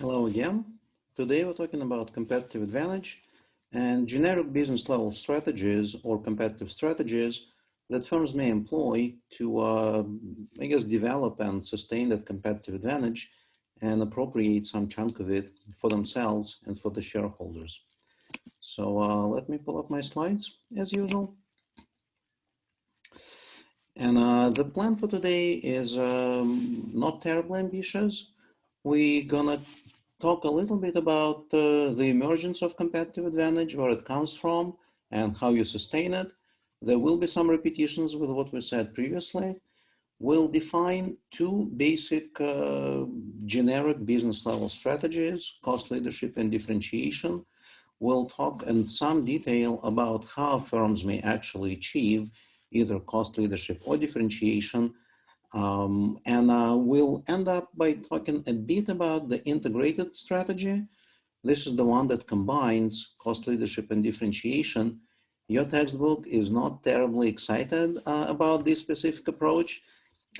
Hello again. Today we're talking about competitive advantage and generic business level strategies or competitive strategies that firms may employ to, develop and sustain that competitive advantage and appropriate some chunk of it for themselves and for the shareholders. So let me pull up my slides as usual. And the plan for today is not terribly ambitious. We're gonna talk a little bit about the emergence of competitive advantage, where it comes from, and how you sustain it. There will be some repetitions with what we said previously. We'll define two basic generic business level strategies, cost leadership and differentiation. We'll talk in some detail about how firms may actually achieve either cost leadership or differentiation. We'll end up by talking a bit about the integrated strategy. This is the one that combines cost leadership and differentiation. Your textbook is not terribly excited about this specific approach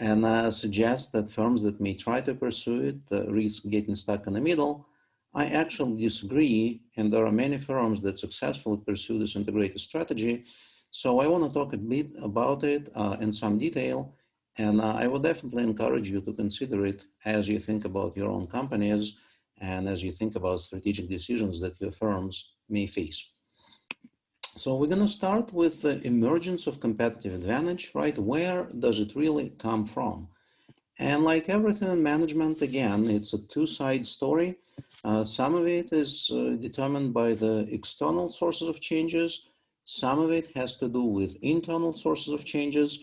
and suggests that firms that may try to pursue it risk getting stuck in the middle. I actually disagree, and there are many firms that successfully pursue this integrated strategy. So I want to talk a bit about it in some detail. And I would definitely encourage you to consider it as you think about your own companies and as you think about strategic decisions that your firms may face. So we're going to start with the emergence of competitive advantage, right? Where does it really come from? And like everything in management, again, it's a two-sided story. Some of it is determined by the external sources of changes. Some of it has to do with internal sources of changes.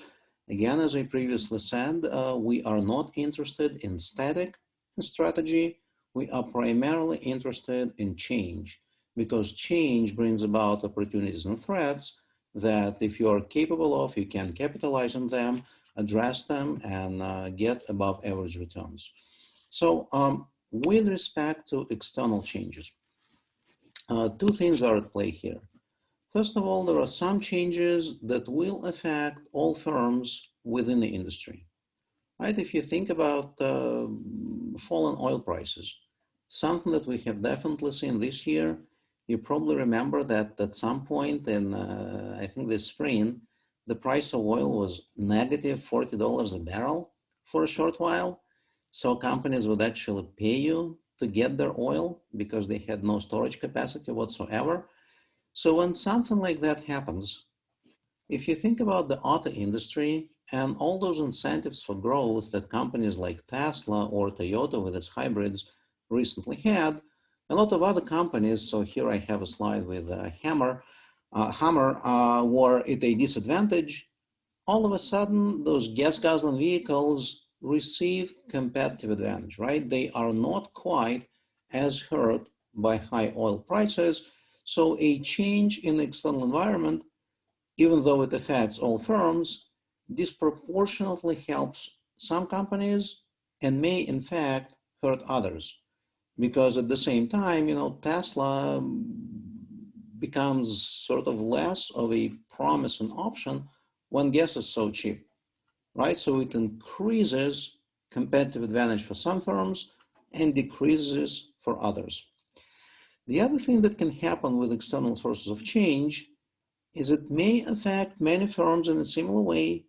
Again, as I previously said, we are not interested in static strategy. We are primarily interested in change, because change brings about opportunities and threats that if you are capable of, you can capitalize on them, address them, and get above average returns. So with respect to external changes, two things are at play here. First of all, there are some changes that will affect all firms within the industry, right? If you think about fallen oil prices, something that we have definitely seen this year, you probably remember that at some point in, I think this spring, the price of oil was negative $40 a barrel for a short while. So companies would actually pay you to get their oil because they had no storage capacity whatsoever. So when something like that happens, if you think about the auto industry and all those incentives for growth that companies like Tesla or Toyota with its hybrids recently had, a lot of other companies, so here I have a slide with a Hummer, were at a disadvantage. All of a sudden, those gas-guzzling vehicles receive competitive advantage, right? They are not quite as hurt by high oil prices. So a change in the external environment, even though it affects all firms, disproportionately helps some companies and may in fact hurt others. Because at the same time, Tesla becomes sort of less of a promising option when gas is so cheap, right? So it increases competitive advantage for some firms and decreases for others. The other thing that can happen with external sources of change is it may affect many firms in a similar way,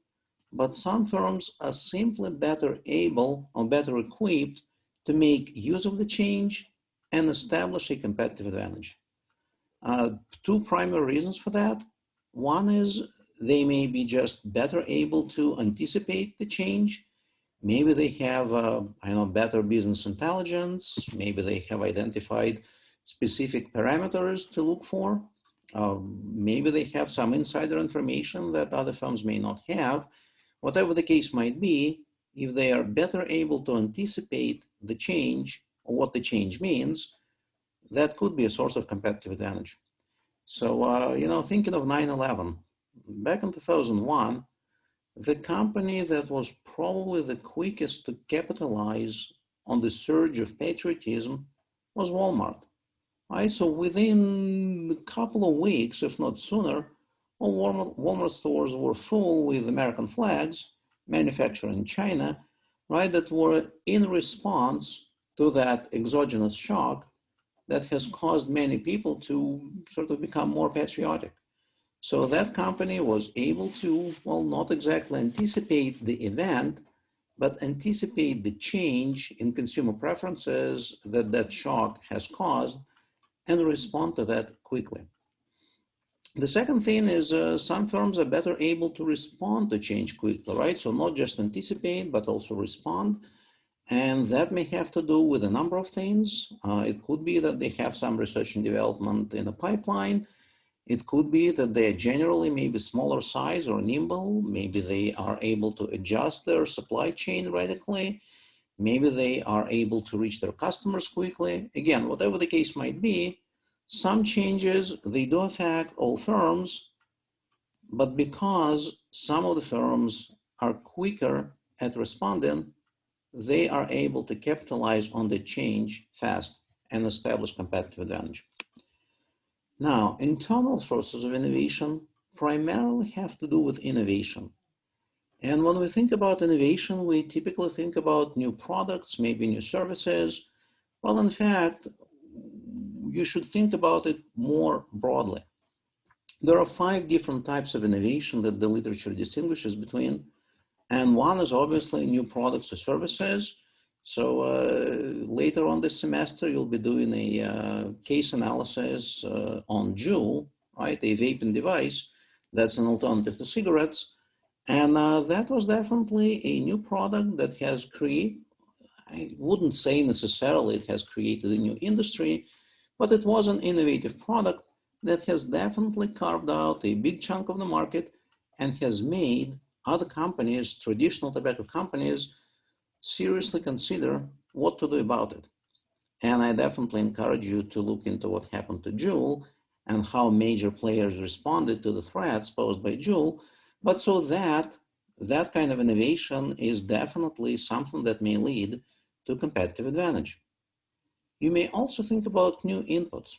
but some firms are simply better able or better equipped to make use of the change and establish a competitive advantage. Two primary reasons for that. One is they may be just better able to anticipate the change. Maybe they have better business intelligence. Maybe they have identified specific parameters to look for. Maybe they have some insider information that other firms may not have. Whatever the case might be, if they are better able to anticipate the change or what the change means, that could be a source of competitive advantage. So, thinking of 9/11, back in 2001, the company that was probably the quickest to capitalize on the surge of patriotism was Walmart. Right? So within a couple of weeks, if not sooner, all Walmart stores were full with American flags manufactured in China, right, that were in response to that exogenous shock that has caused many people to sort of become more patriotic. So that company was able to, well, not exactly anticipate the event, but anticipate the change in consumer preferences that that shock has caused and respond to that quickly. The second thing is some firms are better able to respond to change quickly, right? So not just anticipate, but also respond. And that may have to do with a number of things. It could be that they have some research and development in the pipeline. It could be that they are generally maybe smaller size or nimble. Maybe they are able to adjust their supply chain radically. Maybe they are able to reach their customers quickly. Again, whatever the case might be, some changes, they do affect all firms, but because some of the firms are quicker at responding, they are able to capitalize on the change fast and establish competitive advantage. Now, internal sources of innovation primarily have to do with innovation. And when we think about innovation, we typically think about new products, maybe new services. Well, in fact, you should think about it more broadly. There are 5 different types of innovation that the literature distinguishes between, and one is obviously new products or services. So later on this semester, you'll be doing a case analysis on Juul, right, a vaping device that's an alternative to cigarettes. And that was definitely a new product that has created, I wouldn't say necessarily it has created a new industry, but it was an innovative product that has definitely carved out a big chunk of the market and has made other companies, traditional tobacco companies, seriously consider what to do about it. And I definitely encourage you to look into what happened to Juul and how major players responded to the threats posed by Juul. But so that kind of innovation is definitely something that may lead to competitive advantage. You may also think about new inputs,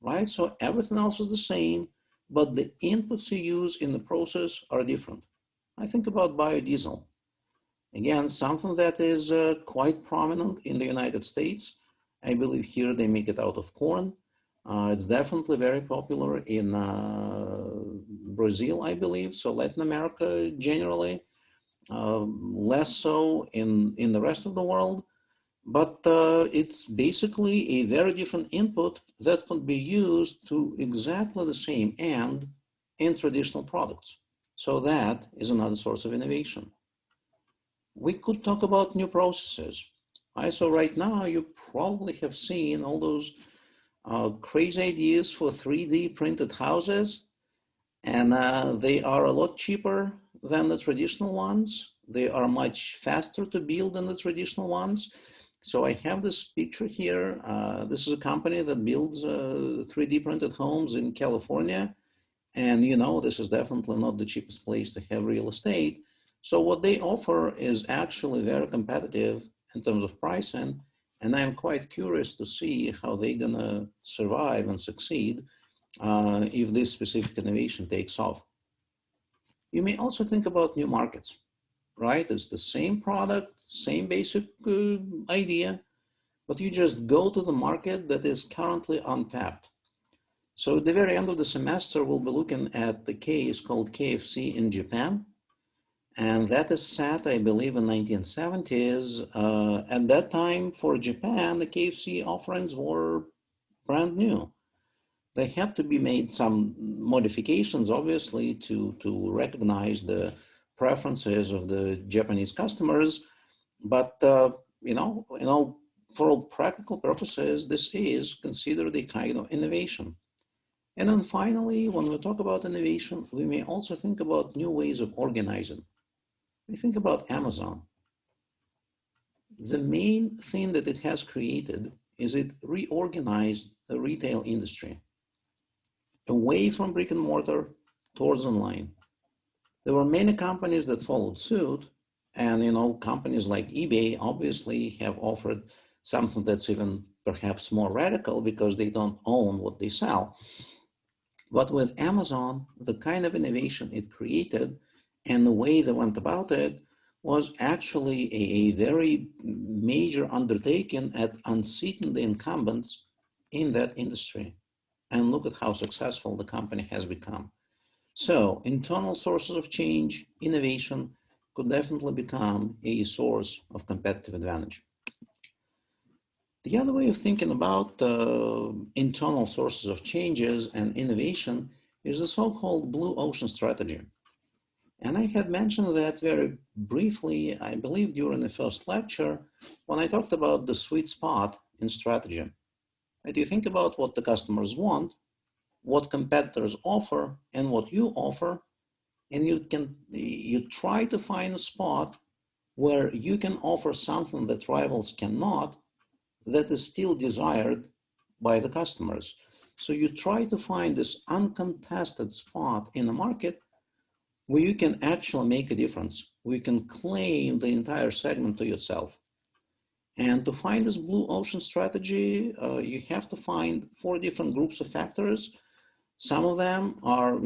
right? So everything else is the same, but the inputs you use in the process are different. I think about biodiesel. Again, something that is quite prominent in the United States. I believe here they make it out of corn. It's definitely very popular in Brazil, I believe, so Latin America generally, less so in the rest of the world. But it's basically a very different input that can be used to exactly the same end in traditional products. So that is another source of innovation. We could talk about new processes. Right? So right now, you probably have seen all those crazy ideas for 3D printed houses, and they are a lot cheaper than the traditional ones. They are much faster to build than the traditional ones. So I have this picture here. This is a company that builds 3D printed homes in California. And you know, this is definitely not the cheapest place to have real estate. So what they offer is actually very competitive in terms of pricing. And I'm quite curious to see how they're gonna survive and succeed if this specific innovation takes off. You may also think about new markets, right? It's the same product, same basic idea, but you just go to the market that is currently untapped. So at the very end of the semester, we'll be looking at the case called KFC in Japan. And that is set, I believe, in 1970s. At that time, for Japan, the KFC offerings were brand new. They had to be made some modifications, obviously, to recognize the preferences of the Japanese customers. But, you know, for all practical purposes, this is considered a kind of innovation. And then finally, when we talk about innovation, we may also think about new ways of organizing. We think about Amazon. The main thing that it has created is it reorganized the retail industry away from brick and mortar towards online. There were many companies that followed suit, and you know, companies like eBay obviously have offered something that's even perhaps more radical because they don't own what they sell. But with Amazon, the kind of innovation it created and the way they went about it was actually a very major undertaking at unseating the incumbents in that industry. And look at how successful the company has become. So internal sources of change, innovation could definitely become a source of competitive advantage. The other way of thinking about internal sources of changes and innovation is the so-called blue ocean strategy. And I have mentioned that very briefly, I believe, during the first lecture, when I talked about the sweet spot in strategy. Right? You think about what the customers want, what competitors offer, and what you offer, and you try to find a spot where you can offer something that rivals cannot, that is still desired by the customers. So you try to find this uncontested spot in the market where you can actually make a difference, where you can claim the entire segment to yourself. And to find this blue ocean strategy, you have to find 4 different groups of factors. Some of them are,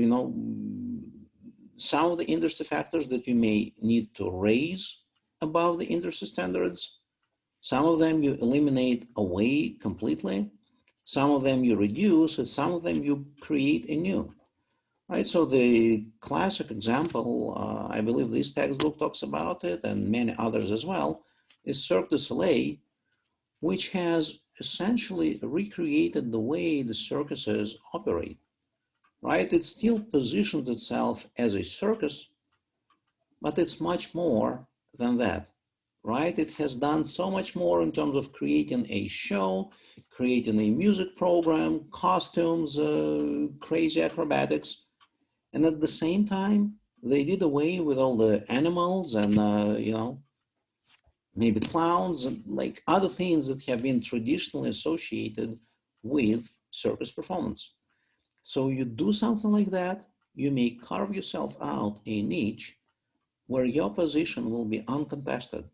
some of the industry factors that you may need to raise above the industry standards. Some of them you eliminate away completely. Some of them you reduce, and some of them you create anew. Right, so the classic example, I believe this textbook talks about it, and many others as well, is Cirque du Soleil, which has essentially recreated the way the circuses operate. Right, it still positions itself as a circus, but it's much more than that. Right, it has done so much more in terms of creating a show, creating a music program, costumes, crazy acrobatics. And at the same time, they did away with all the animals and, maybe clowns and like other things that have been traditionally associated with circus performance. So you do something like that, you may carve yourself out a niche where your position will be uncontested,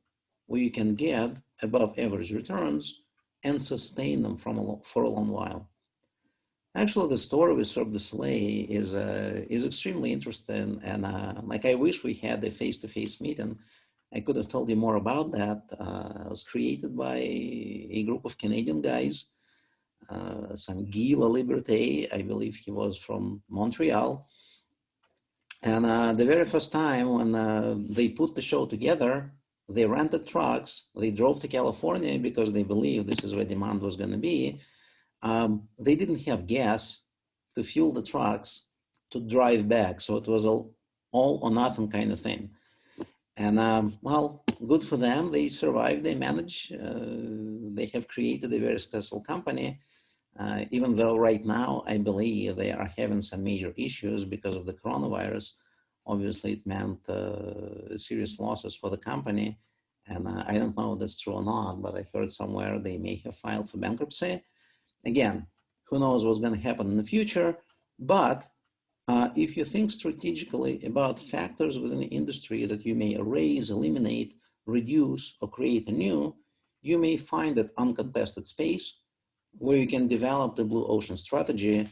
where you can get above average returns and sustain them for a long while. Actually, the story with Cirque du Soleil is extremely interesting, and like I wish we had a face-to-face meeting. I could have told you more about that. It was created by a group of Canadian guys, some Guy Laliberté, I believe he was from Montreal. And the very first time when they put the show together, they rented trucks, they drove to California because they believed this is where demand was going to be. They didn't have gas to fuel the trucks to drive back. So it was all or nothing kind of thing. And well, good for them. They survived, they managed. They have created a very successful company, even though right now I believe they are having some major issues because of the coronavirus. Obviously, it meant serious losses for the company. And I don't know if that's true or not, but I heard somewhere they may have filed for bankruptcy. Again, who knows what's going to happen in the future, but if you think strategically about factors within the industry that you may erase, eliminate, reduce, or create anew, you may find that uncontested space where you can develop the blue ocean strategy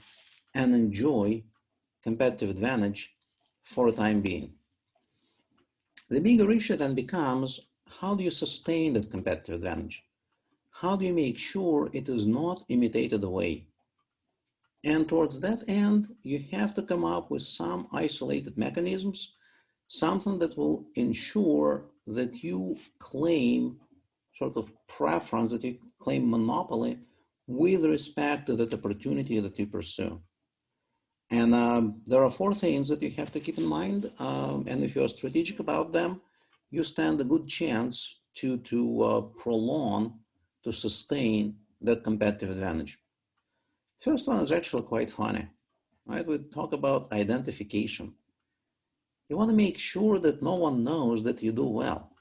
and enjoy competitive advantage for a time being. The bigger issue then becomes, how do you sustain that competitive advantage? How do you make sure it is not imitated away? And towards that end, you have to come up with some isolated mechanisms, something that will ensure that you claim sort of preference, that you claim monopoly with respect to that opportunity that you pursue. And there are 4 things that you have to keep in mind. And if you're strategic about them, you stand a good chance to prolong, to sustain that competitive advantage. First one is actually quite funny, right? We talk about identification. You want to make sure that no one knows that you do well.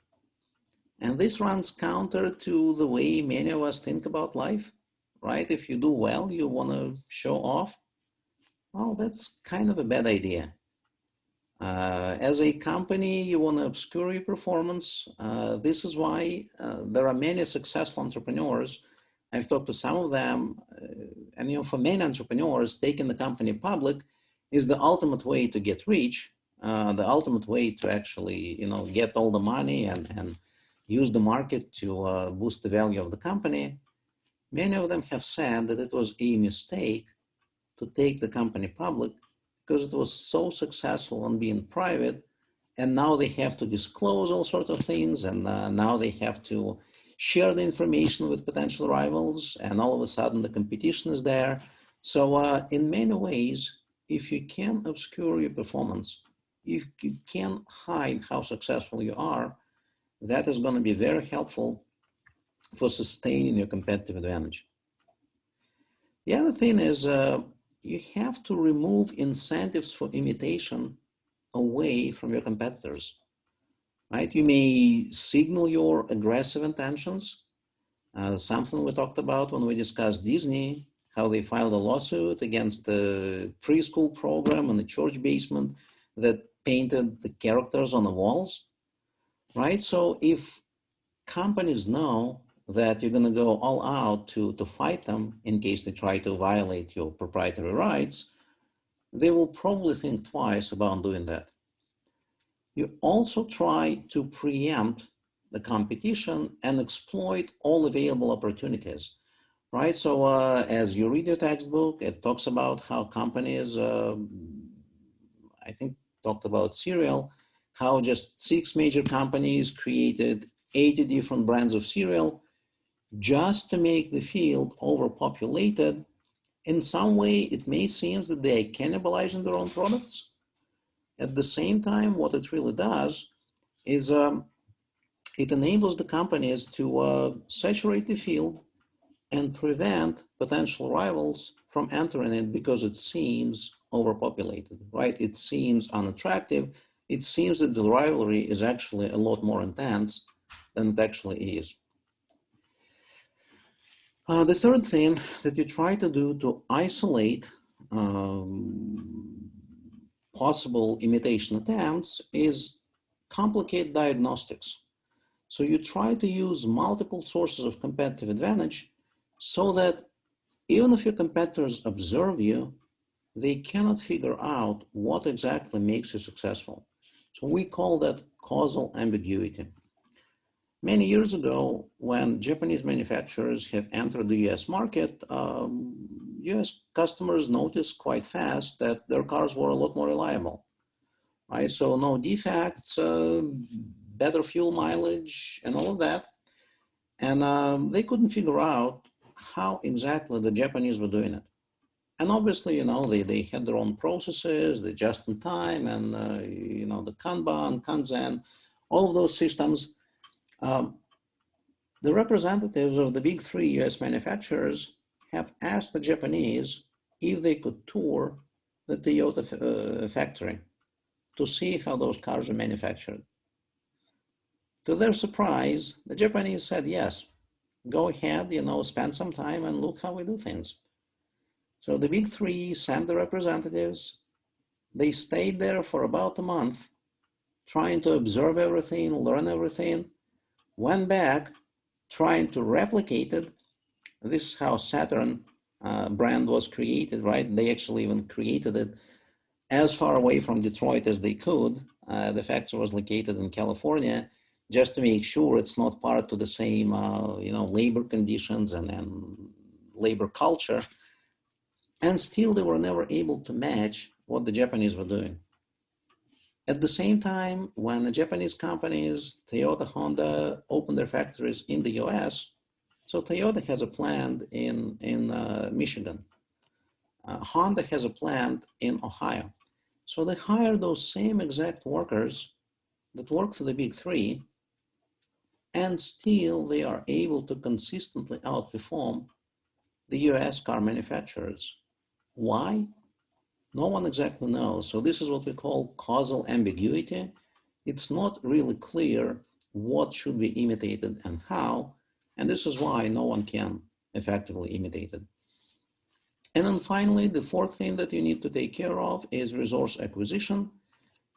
And this runs counter to the way many of us think about life, right? If you do well, you want to show off. Well, that's kind of a bad idea. As a company, you want to obscure your performance. This is why there are many successful entrepreneurs. I've talked to some of them, and for many entrepreneurs, taking the company public is the ultimate way to get rich the ultimate way to actually, get all the money and use the market to boost the value of the company, many of them have said that it was a mistake to take the company public because it was so successful on being private, and now they have to disclose all sorts of things, and now they have to share the information with potential rivals, and all of a sudden the competition is there. So in many ways, if you can obscure your performance, if you can hide how successful you are, that is going to be very helpful for sustaining your competitive advantage. The other thing is you have to remove incentives for imitation away from your competitors, right? You may signal your aggressive intentions, something we talked about when we discussed Disney, how they filed a lawsuit against the preschool program in the church basement that painted the characters on the walls, right? So if companies know that you're going to go all out to fight them in case they try to violate your proprietary rights, they will probably think twice about doing that. You also try to preempt the competition and exploit all available opportunities, right? So as you read your textbook, it talks about how companies, I think, talked about cereal, how just 6 major companies created 80 different brands of cereal just to make the field overpopulated. In some way, it may seem that they are cannibalizing their own products. At the same time, what it really does is it enables the companies to saturate the field and prevent potential rivals from entering it because it seems overpopulated, right? It seems unattractive. It seems that the rivalry is actually a lot more intense than it actually is. The third thing that you try to do to isolate possible imitation attempts is complicate diagnostics. So you try to use multiple sources of competitive advantage so that even if your competitors observe you, they cannot figure out what exactly makes you successful. So we call that causal ambiguity. Many years ago, when Japanese manufacturers have entered the US market, US customers noticed quite fast that their cars were a lot more reliable, right? So no defects, better fuel mileage, and all of that. And they couldn't figure out how exactly the Japanese were doing it. And obviously, they had their own processes, the just in time, and, the Kanban, Kanzen, all of those systems. The representatives of the big 3 US manufacturers have asked the Japanese if they could tour the Toyota factory to see how those cars are manufactured. To their surprise, the Japanese said, yes, go ahead, spend some time and look how we do things. So the big 3 sent the representatives. They stayed there for about a month, trying to observe everything, learn everything, went back, trying to replicate it. This is how Saturn brand was created, right? They actually even created it as far away from Detroit as they could. The factory was located in California, just to make sure it's not part of the same, labor conditions and labor culture. And still, they were never able to match what the Japanese were doing. At the same time, when the Japanese companies, Toyota, Honda, opened their factories in the US, so Toyota has a plant in Michigan. Honda has a plant in Ohio. So they hire those same exact workers that work for the big 3, and still they are able to consistently outperform the US car manufacturers. Why? No one exactly knows. So this is what we call causal ambiguity. It's not really clear what should be imitated and how, and this is why no one can effectively imitate it. And then finally, the fourth thing that you need to take care of is resource acquisition.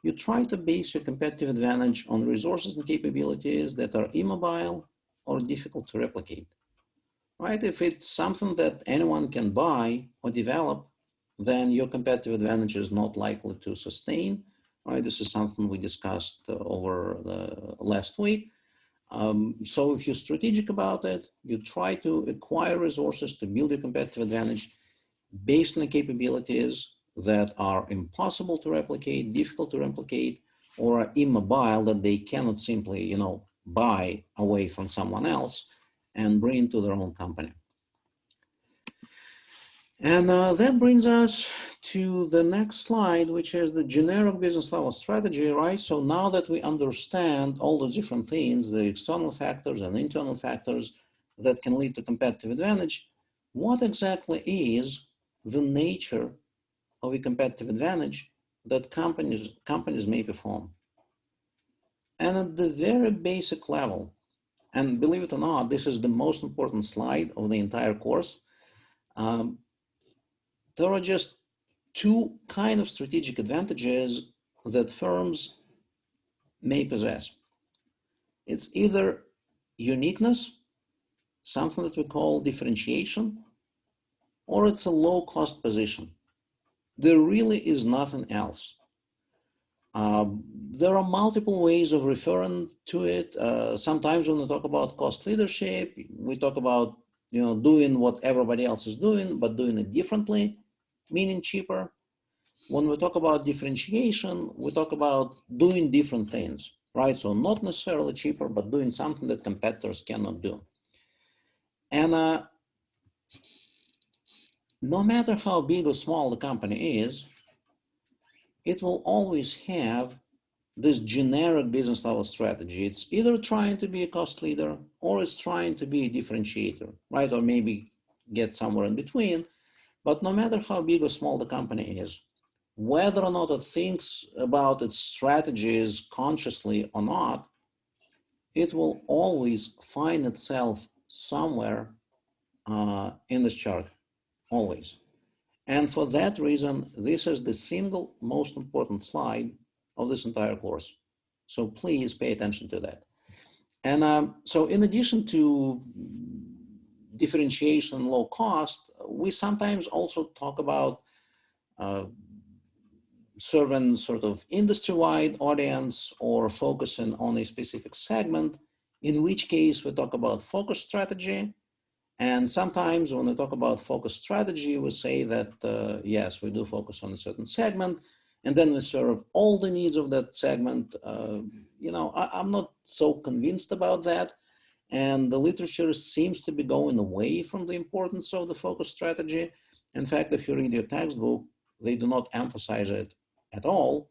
You try to base your competitive advantage on resources and capabilities that are immobile or difficult to replicate, right? If it's something that anyone can buy or develop, then your competitive advantage is not likely to sustain. right? This is something we discussed over the last week. So if you're strategic about it, you try to acquire resources to build your competitive advantage based on the capabilities that are impossible to replicate, difficult to replicate, or are immobile that they cannot simply, buy away from someone else and bring to their own company. And that brings us to the next slide, which is the generic business level strategy, right? So now that we understand all the different things, the external factors and internal factors that can lead to competitive advantage, what exactly is the nature of a competitive advantage that companies may perform? And at the very basic level, and believe it or not, this is the most important slide of the entire course, um, there are just two kind of strategic advantages that firms may possess. It's either uniqueness, something that we call differentiation, or it's a low cost position. There really is nothing else. There are multiple ways of referring to it. Sometimes when we talk about cost leadership, we talk about doing what everybody else is doing, but doing it differently, meaning cheaper. When we talk about differentiation, we talk about doing different things, right? So not necessarily cheaper, but doing something that competitors cannot do. And no matter how big or small the company is, it will always have this generic business level strategy. It's either trying to be a cost leader or it's trying to be a differentiator, right? Or maybe get somewhere in between. But no matter how big or small the company is, whether or not it thinks about its strategies consciously or not, it will always find itself somewhere in this chart, always. And for that reason, this is the single most important slide of this entire course. So please pay attention to that. And so in addition to differentiation, low cost, we sometimes also talk about serving sort of industry-wide audience or focusing on a specific segment, in which case we talk about focus strategy. And sometimes when we talk about focus strategy, we say that, yes, we do focus on a certain segment, and then we serve all the needs of that segment. I'm not so convinced about that. And the literature seems to be going away from the importance of the focus strategy. In fact, if you read your textbook, they do not emphasize it at all.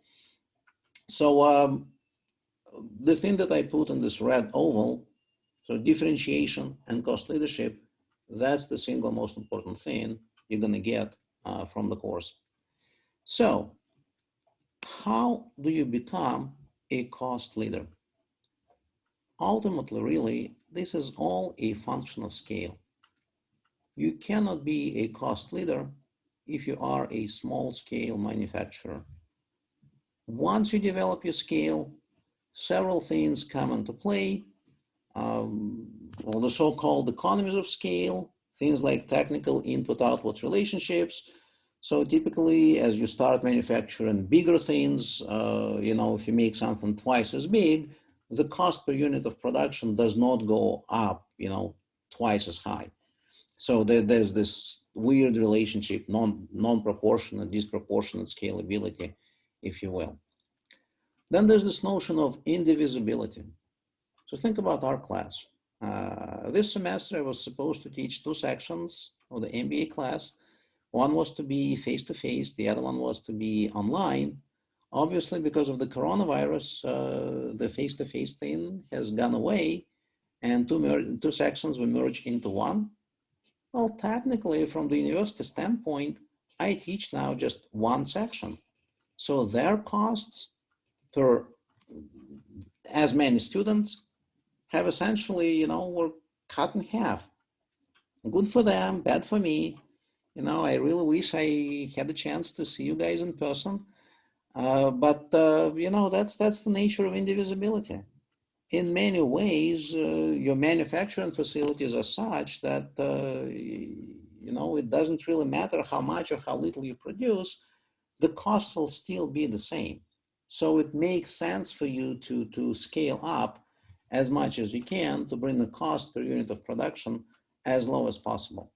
So the thing that I put in this red oval, so differentiation and cost leadership, that's the single most important thing you're going to get from the course. So how do you become a cost leader? Ultimately, really, this is all a function of scale. You cannot be a cost leader if you are a small-scale manufacturer. Once you develop your scale, several things come into play. Well, the so-called economies of scale, things like technical input-output relationships. So typically, as you start manufacturing bigger things, if you make something twice as big, the cost per unit of production does not go up, twice as high. So there's this weird relationship, non-proportionate, disproportionate scalability, if you will. Then there's this notion of indivisibility. So think about our class. This semester I was supposed to teach two sections of the MBA class. One was to be face-to-face, the other one was to be online. Obviously, because of the coronavirus, the face-to-face thing has gone away, and two sections were merged into one. Well, technically, from the university standpoint, I teach now just one section. So their costs per as many students have essentially, were cut in half. Good for them, bad for me. I really wish I had a chance to see you guys in person. But that's the nature of indivisibility. In many ways, your manufacturing facilities are such that, it doesn't really matter how much or how little you produce, the cost will still be the same. So it makes sense for you to scale up as much as you can to bring the cost per unit of production as low as possible.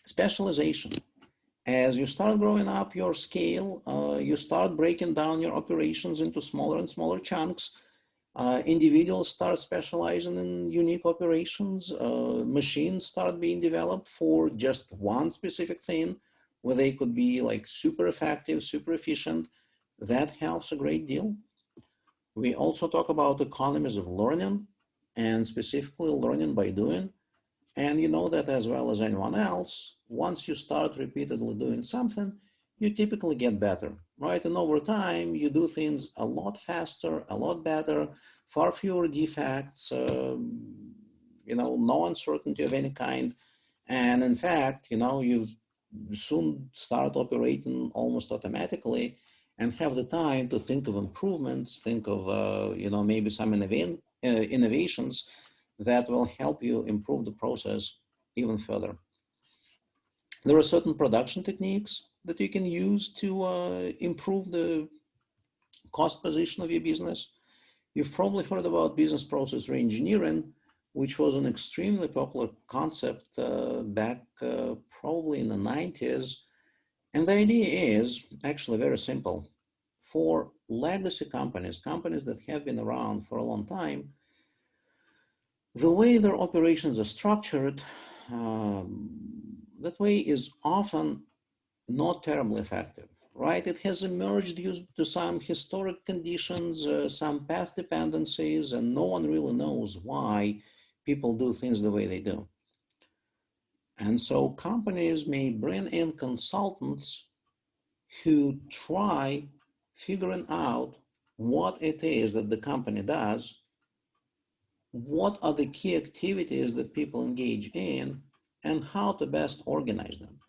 Specialization. As you start growing up your scale, you start breaking down your operations into smaller and smaller chunks. Individuals start specializing in unique operations. Machines start being developed for just one specific thing, where they could be like super effective, super efficient. That helps a great deal. We also talk about economies of learning, and specifically learning by doing. And you know that as well as anyone else, once you start repeatedly doing something, you typically get better, right? And over time, you do things a lot faster, a lot better, far fewer defects, no uncertainty of any kind. And in fact, you soon start operating almost automatically and have the time to think of improvements, think of, maybe some innovations that will help you improve the process even further. There are certain production techniques that you can use to improve the cost position of your business. You've probably heard about business process reengineering, which was an extremely popular concept back probably in the 90s. And the idea is actually very simple. For legacy companies, companies that have been around for a long time, the way their operations are structured, that way is often not terribly effective, right? It has emerged due to some historic conditions, some path dependencies, and no one really knows why people do things the way they do. And so companies may bring in consultants who try figuring out what it is that the company does, what are the key activities that people engage in, and how to best organize them.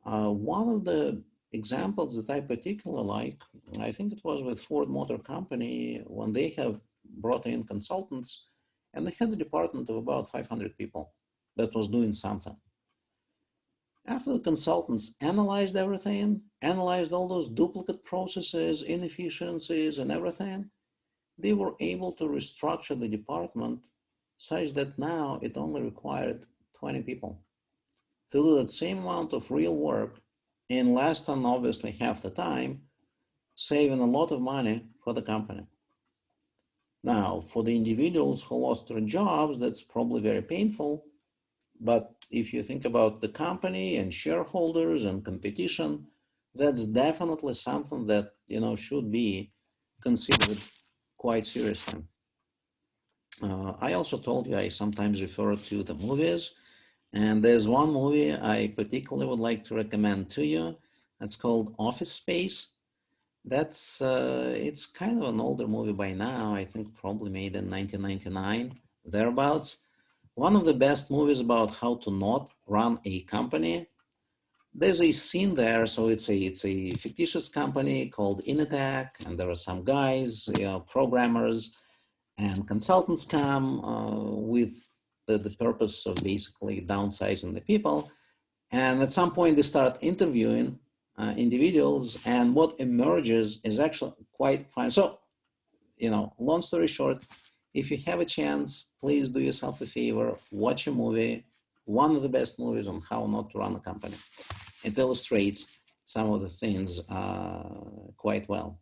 One of the examples that I particularly like, I think it was with Ford Motor Company, when they have brought in consultants, and they had a department of about 500 people that was doing something. After the consultants analyzed everything, analyzed all those duplicate processes, inefficiencies, and everything, they were able to restructure the department such that now it only required 20 people to do that same amount of real work in less than obviously half the time, saving a lot of money for the company. Now, for the individuals who lost their jobs, that's probably very painful. But if you think about the company and shareholders and competition, that's definitely something that should be considered quite seriously. I also told you I sometimes refer to the movies, and there's one movie I particularly would like to recommend to you. It's called Office Space. That's it's kind of an older movie by now. I think probably made in 1999, thereabouts. One of the best movies about how to not run a company. There's a scene there, so it's a fictitious company called Initech, and there are some guys, programmers and consultants come with the purpose of basically downsizing the people. And at some point, they start interviewing individuals, and what emerges is actually quite fine. So, long story short, if you have a chance, please do yourself a favor, watch a movie, one of the best movies on how not to run a company. It illustrates some of the things quite well.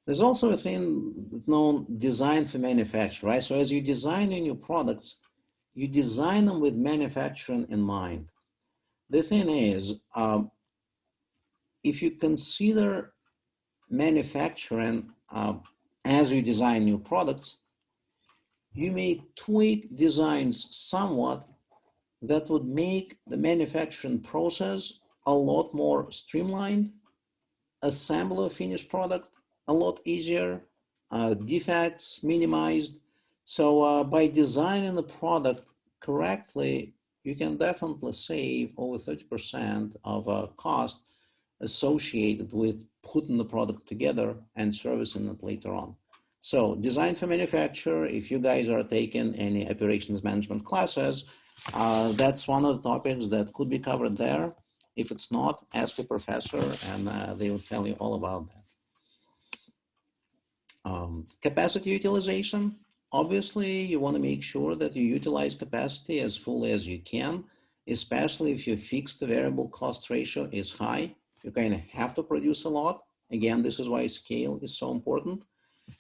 There's also a thing known design for manufacture, right? So as you design your new products, you design them with manufacturing in mind. The thing is, if you consider manufacturing as you design new products, you may tweak designs somewhat that would make the manufacturing process a lot more streamlined, assemble a finished product a lot easier, defects minimized. So by designing the product correctly, you can definitely save over 30% of cost associated with putting the product together and servicing it later on. So design for manufacture, if you guys are taking any operations management classes, that's one of the topics that could be covered there. If it's not, ask your professor and they will tell you all about that. Capacity utilization. Obviously, you want to make sure that you utilize capacity as fully as you can, especially if your fixed to variable cost ratio is high. You kind of have to produce a lot. Again, this is why scale is so important.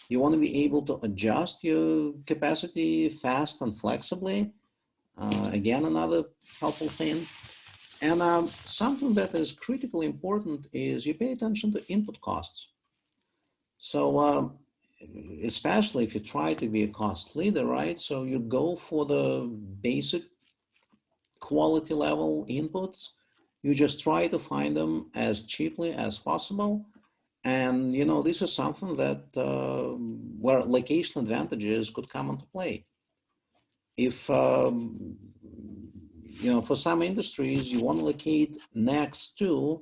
You want to be able to adjust your capacity fast and flexibly. Again, another helpful thing. And something that is critically important is you pay attention to input costs. So especially if you try to be a cost leader, right? So you go for the basic quality level inputs. You just try to find them as cheaply as possible. And you know, this is something that where location advantages could come into play. If you know, for some industries, you want to locate next to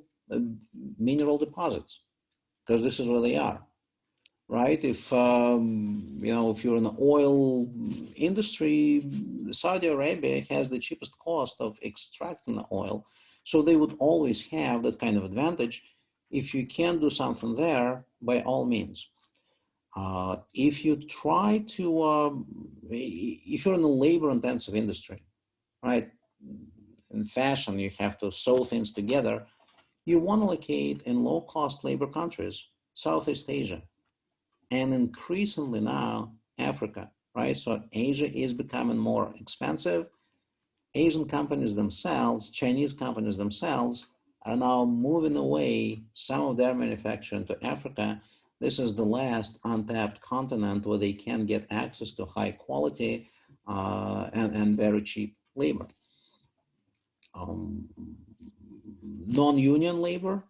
mineral deposits because this is where they are, right? If you know, if you're in the oil industry, Saudi Arabia has the cheapest cost of extracting the oil, so they would always have that kind of advantage. If you can do something there, by all means. If you try to, if you're in a labor-intensive industry, right? In fashion, you have to sew things together. You want to locate in low-cost labor countries, Southeast Asia, and increasingly now Africa, right? So Asia is becoming more expensive. Asian companies themselves, Chinese companies themselves, are now moving away some of their manufacturing to Africa. This is the last untapped continent where they can get access to high quality and very cheap labor. Non-union labor.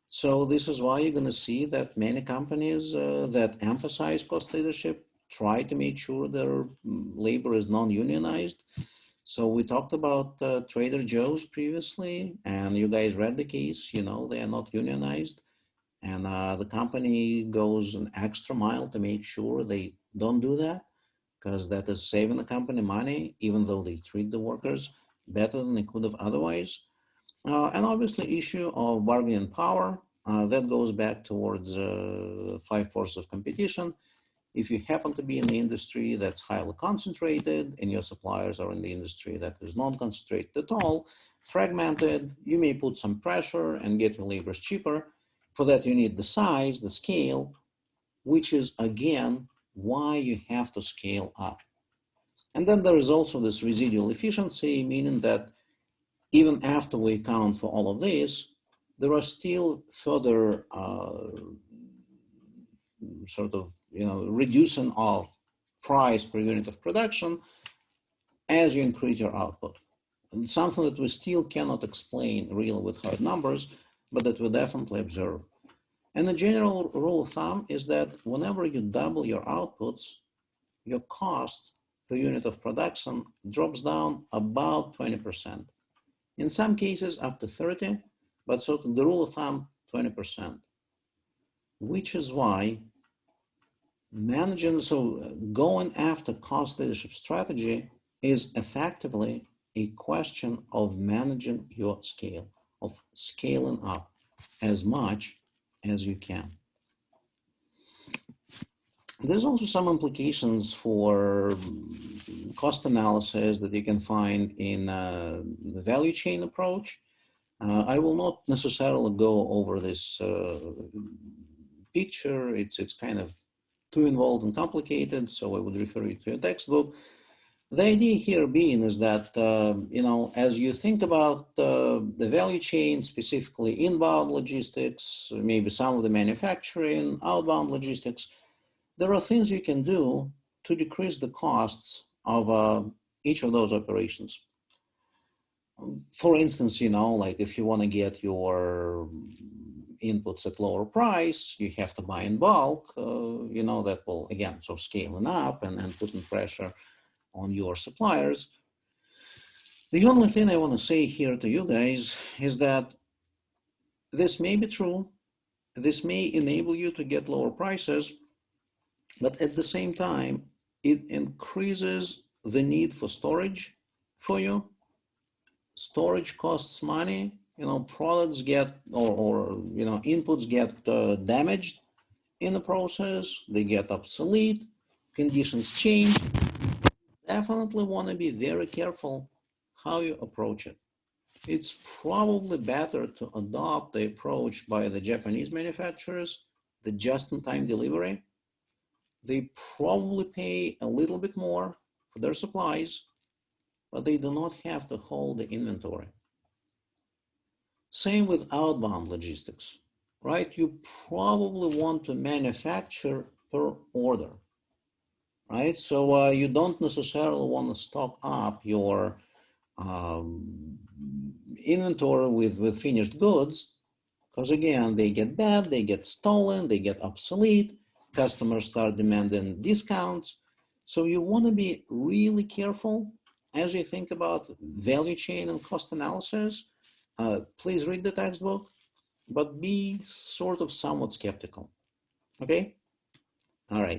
So this is why you're going to see that many companies that emphasize cost leadership try to make sure their labor is non-unionized. So we talked about Trader Joe's previously, and you guys read the case. You know, they are not unionized, and the company goes an extra mile to make sure they don't do that, because that is saving the company money, even though they treat the workers better than they could have otherwise. And obviously, issue of bargaining power, that goes back towards 5 forces of competition. If you happen to be in the industry that's highly concentrated and your suppliers are in the industry that is not concentrated at all, fragmented, you may put some pressure and get your labors cheaper. For that, you need the size, the scale, which is, again, why you have to scale up. And then there is also this residual efficiency, meaning that even after we account for all of this, there are still further sort of, you know, reducing of price per unit of production as you increase your output. And something that we still cannot explain really with hard numbers, but that we definitely observe. And the general rule of thumb is that whenever you double your outputs, your cost per unit of production drops down about 20%. In some cases up to 30, but so the rule of thumb, 20%, which is why managing, so going after cost leadership strategy is effectively a question of managing your scale, of scaling up as much as you can. There's also some implications for cost analysis that you can find in the value chain approach. I will not necessarily go over this picture. It's kind of too involved and complicated, so I would refer you to a textbook. The idea here being is that, you know, as you think about the value chain, specifically inbound logistics, maybe some of the manufacturing, outbound logistics, there are things you can do to decrease the costs of each of those operations. For instance, you know, like if you want to get your inputs at lower price, you have to buy in bulk, you know, that will, again, so scaling up and putting pressure on your suppliers. The only thing I want to say here to you guys is that this may be true. This may enable you to get lower prices, but at the same time, it increases the need for storage for you. Storage costs money, you know, products get, or you know, inputs get damaged, in the process, they get obsolete, conditions change. Definitely want to be very careful how you approach it. It's probably better to adopt the approach by the Japanese manufacturers, the just-in-time delivery. They probably pay a little bit more for their supplies, but they do not have to hold the inventory. Same with outbound logistics, right? You probably want to manufacture per order, right? So you don't necessarily want to stock up your um, inventory with finished goods, because again, they get bad, they get stolen, they get obsolete, customers start demanding discounts. So you want to be really careful as you think about value chain and cost analysis. Please read the textbook, but be sort of somewhat skeptical. Okay? All right.